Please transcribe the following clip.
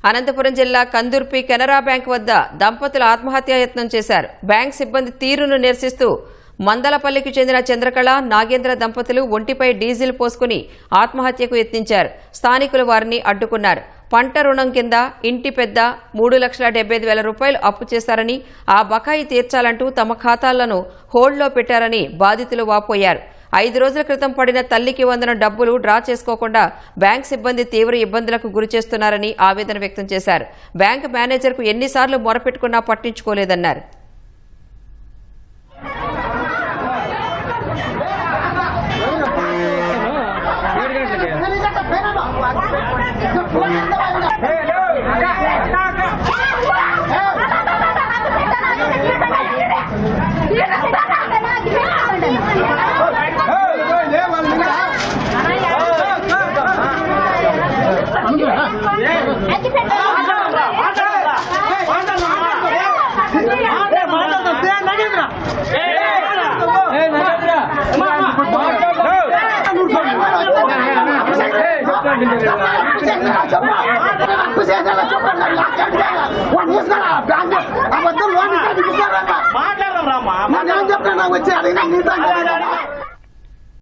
అనంతపురం జిల్లా కందుర్పి కెనరా బ్యాంక్ వద్ద దంపతులు ఆత్మహత్యాయత్నం చేశారు. బ్యాంక్ సిబ్బంది తీరును నిరసిస్తూ మందలపల్లికి చెందిన చంద్రకళ, నాగేంద్ర దంపతులు ఒంటిపై డీజిల్ పోసుకుని ఆత్మహత్యకు యత్నించారు. స్థానికులు వారిని అడ్డుకున్నారు. పంట రుణం కింద ఇంటి పెద్ద 3,75,000 రూపాయలు అప్పు చేశారని, ఆ బకాయి తీర్చాలంటూ తమ ఖాతాలను హోల్డ్లో పెట్టారని బాధితులు వాపోయారు. 5 రోజుల క్రితం పడిన తల్లికి వందనం డబ్బులు డ్రా చేసుకోకుండా బ్యాంక్ సిబ్బంది తీవ్ర ఇబ్బందులకు గురిచేస్తున్నారని ఆవేదన వ్యక్తం చేశారు. బ్యాంక్ మేనేజర్కు ఎన్నిసార్లు మొరపెట్టుకున్నా పట్టించుకోలేదన్నారు. మాట్లాడరా వచ్చి అడిగిన